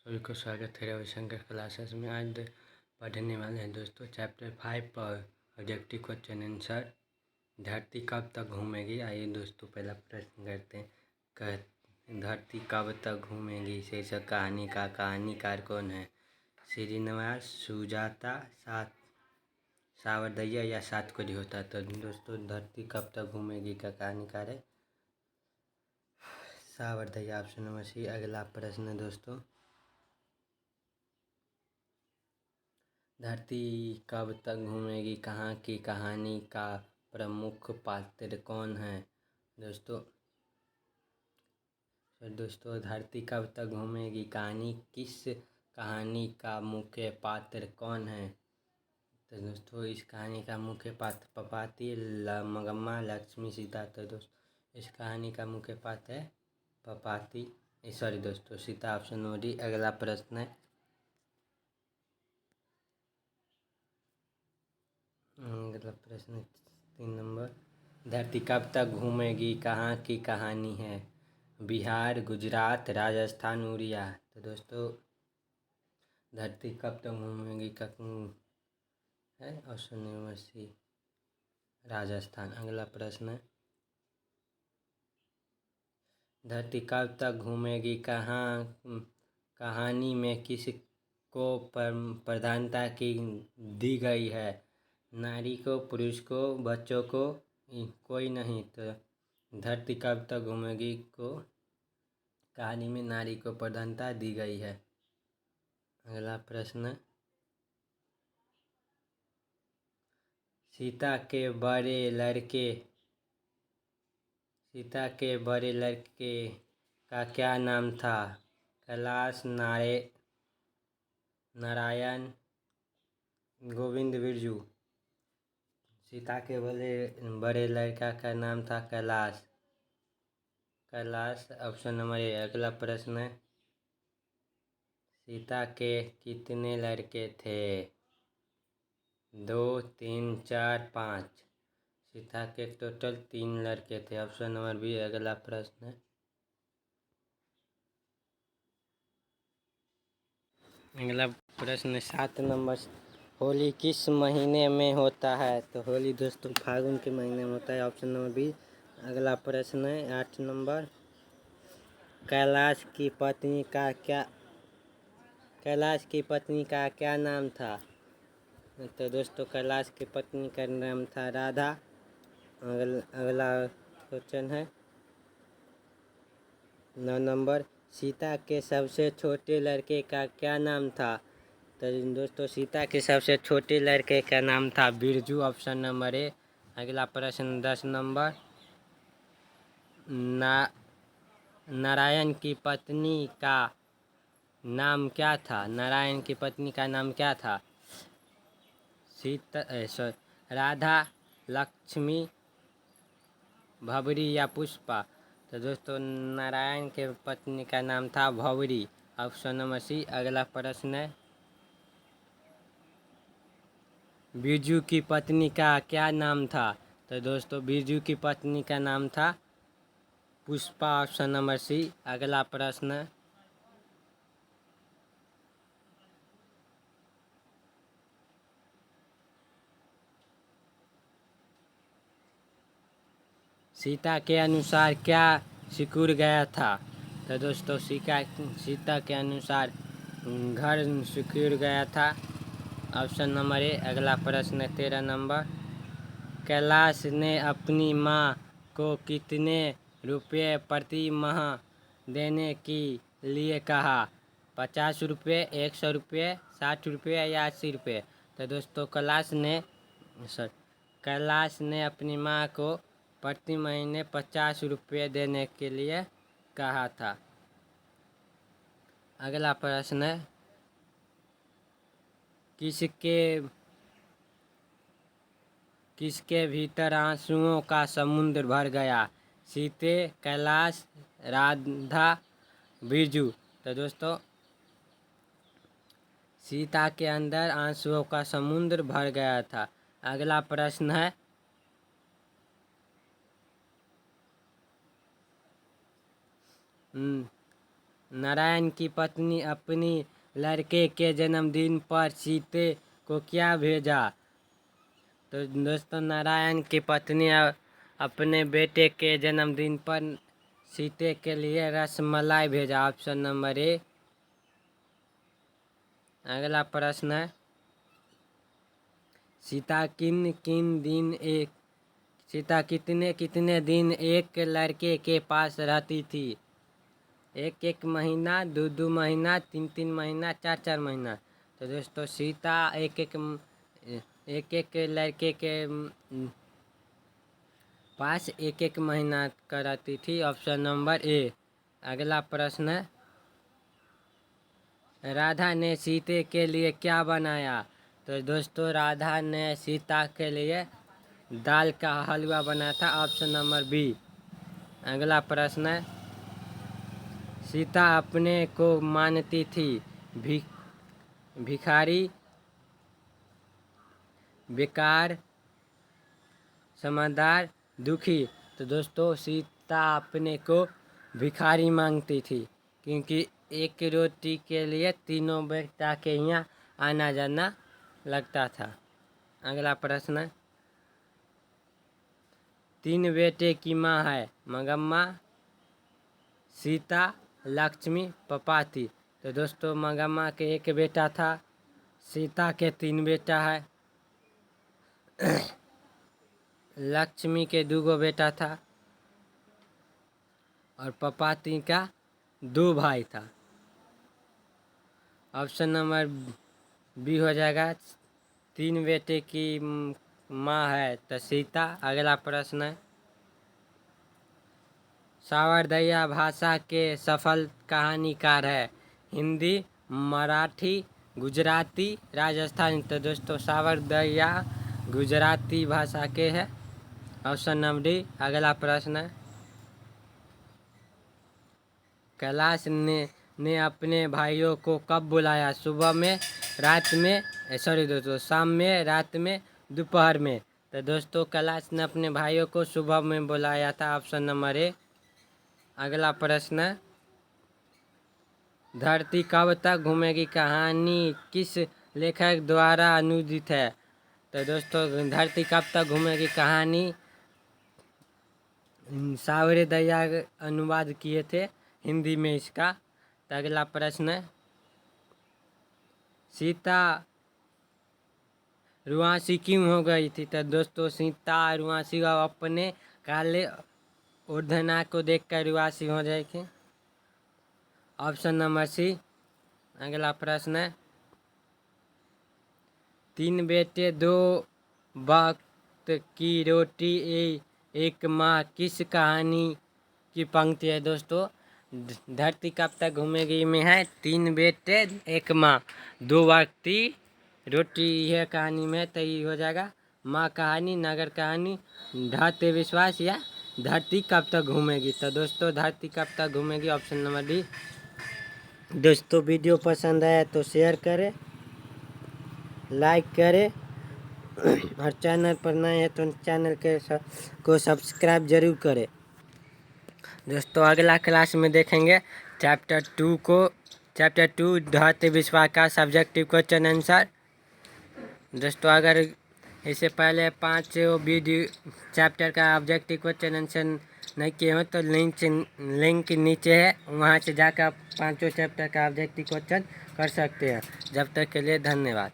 सभी को स्वागत है रविशंकर क्लासेस में। आज पढ़ने वाले हैं दोस्तों चैप्टर 5 पर ऑब्जेक्टिव क्वेश्चन आंसर। धरती कब तक घूमेगी। आइए दोस्तों पहला प्रश्न करते हैं। धरती कब तक घूमेगी शीर्षक कहानी का कहानीकार कौन है। श्रीनिवास, सुजाता, सावरदैया या सातकोरी होता। तो दोस्तों धरती कब तक घूमेगी का कहानीकार है सावरदैया, ऑप्शन नंबर सी। अगला प्रश्न दोस्तों, धरती कब तक घूमेगी कहाँ की कहानी का प्रमुख पात्र कौन है। दोस्तों धरती कब तक घूमेगी किस कहानी का मुख्य पात्र कौन है। तो दोस्तों इस कहानी का मुख्य पात्र पपाती, मगम्मा, लक्ष्मी, सीता। तो दोस्तों इस कहानी का मुख्य पात्र है पपाती, सॉरी दोस्तों सीता, ऑप्शन नंबर डी। अगला प्रश्न है, अगला प्रश्न 3 नंबर, धरती कब तक घूमेगी कहाँ की कहानी है। बिहार, गुजरात, राजस्थान, उड़िया। तो दोस्तों धरती कब तक घूमेगी का है ऑप्शन नंबर सी, राजस्थान। अगला प्रश्न है, धरती कब तक घूमेगी कहानी में किस को प्रधानता की दी गई है। नारी को, पुरुष को, बच्चों को, कोई नहीं। तो धरती कब तक घूमेगी को कहानी में नारी को प्रधानता दी गई है। अगला प्रश्न, सीता के बड़े लड़के का क्या नाम था। कैलाश, नारायण, गोविंद, बिरजू। सीता के बड़े लड़का का नाम था कैलाश, ऑप्शन नंबर ए। अगला प्रश्न है, सीता के कितने लड़के थे। 2, 3, 4, 5। सीता के टोटल 3 लड़के थे, ऑप्शन नंबर बी। अगला प्रश्न है, अगला प्रश्न 7 नंबर, होली किस महीने में होता है। तो होली दोस्तों फागुन के महीने में होता है, ऑप्शन नंबर बी। अगला प्रश्न है 8 नंबर, कैलाश की पत्नी का क्या नाम था। तो दोस्तों कैलाश की पत्नी का नाम था राधा। अगला क्वेश्चन है 9 नंबर, सीता के सबसे छोटे लड़के का क्या नाम था। तो दोस्तों सीता के सबसे छोटे लड़के का नाम था बिरजू, ऑप्शन नंबर ए। अगला प्रश्न 10 नंबर, नारायण की पत्नी का नाम क्या था। नारायण की पत्नी का नाम क्या था। राधा, लक्ष्मी, भवरी या पुष्पा। तो दोस्तों नारायण के पत्नी का नाम था भवरी, ऑप्शन नंबर सी। अगला प्रश्न है, बिरजू की पत्नी का क्या नाम था। तो दोस्तों बिरजू की पत्नी का नाम था पुष्पा, ऑप्शन नंबर सी। अगला प्रश्न, सीता के अनुसार क्या सिकुड़ गया था। तो दोस्तों सीता के अनुसार घर सिकुड़ गया था, ऑप्शन नंबर ए। अगला प्रश्न 13 नंबर, कैलाश ने अपनी माँ को कितने रुपये प्रति माह देने के लिए कहा। 50 रुपये, 100 रुपये, 60 रुपये या 80 रुपये। तो दोस्तों कैलाश ने अपनी माँ को प्रति महीने 50 रुपये देने के लिए कहा था। अगला प्रश्न है, किसके भीतर आंसुओं का समुद्र भर गया। सीते, कैलाश, राधा, बिरजू। तो दोस्तों सीता के अंदर आंसुओं का समुद्र भर गया था। अगला प्रश्न है, नारायण की पत्नी अपनी लड़के के जन्मदिन पर सीते को क्या भेजा? तो दोस्तों नारायण की पत्नी अपने बेटे के जन्मदिन पर सीते के लिए रसमलाई भेजा। Option number A. अगला प्रश्न है, सीता कितने कितने दिन एक लड़के के पास रहती थी? एक एक महीना, दो महीना, तीन महीना, चार महीना। तो दोस्तों सीता एक एक लड़के के पास एक महीना का रहती थी। Option number A. अगला प्रश्न है, राधा ने सीते के लिए क्या बनाया? तो दोस्तों राधा ने सीता के लिए दाल का हलवा बनाया था। Option number B. अगला प्रश्न है, सीता अपने को मानती थी भिखारी, बेकार, समझदार, दुखी। तो दोस्तों सीता अपने को भिखारी मांगती थी, क्योंकि एक रोटी के लिए तीनों बेटा के यहाँ आना जाना लगता था। अगला प्रश्न, तीन बेटे की माँ है? मंगम्मा, सीता, लक्ष्मी, पपाती। तो दोस्तों मंगम्मा के एक बेटा था, सीता के तीन बेटा है, लक्ष्मी के दो बेटा था और पपाती का 2 भाई था। ऑप्शन नंबर बी हो जाएगा। तीन बेटे की माँ है तो सीता। अगला प्रश्न है, सावरदैया भाषा के सफल कहानीकार है? हिंदी, मराठी, गुजराती, राजस्थानी। तो दोस्तों सावरदैया गुजराती भाषा के है। Option number D. अगला प्रश्न है, कैलाश ने अपने भाइयों को कब बुलाया? सुबह में, रात में, सॉरी दोस्तों, शाम में, रात में, दोपहर में। तो दोस्तों कैलाश ने अपने भाइयों को सुबह में बुलाया था। Option number A. अगला प्रश्न, धरती कब तक घूमेगी कहानी किस लेखक द्वारा अनुदित है? तो दोस्तों धरती कब तक घूमेगी कहानी सावरदैया अनुवाद किए थे हिंदी में इसका। तो अगला प्रश्न, सीता रुआंसी क्यों हो गई थी? तो दोस्तों सीता रुआंसी अपने काले ओढ़ना को देखकर रुआंसी हो जाएगी। Option number C. अगला प्रश्न, तीन बेटे दो वक्त की रोटी एक माँ किस कहानी की पंक्ति है? दोस्तों धरती कब तक घूमेगी में है तीन बेटे एक माँ दो वक्त की रोटी, यह कहानी में तो ये हो जाएगा माँ कहानी, नगर कहानी, ढाते विश्वास या धरती कब तक घूमेगी। तो दोस्तों धरती कब तक घूमेगी। Option number D. दोस्तों वीडियो पसंद आया तो शेयर करें, लाइक करें और चैनल पर नए हैं तो चैनल को सब्सक्राइब जरूर करें। दोस्तों अगला क्लास में देखेंगे चैप्टर 2 ढाते विश्वास का सब्जेक्टिव क्वेश्चन आंसर। दोस्तों अगर इससे पहले 5 वीडियो चैप्टर का ऑब्जेक्टिव क्वेश्चन आंसर नहीं किए हो तो लिंक नीचे है, वहाँ से जाकर आप 5 चैप्टर का ऑब्जेक्टिव क्वेश्चन कर सकते हैं। जब तक के लिए धन्यवाद।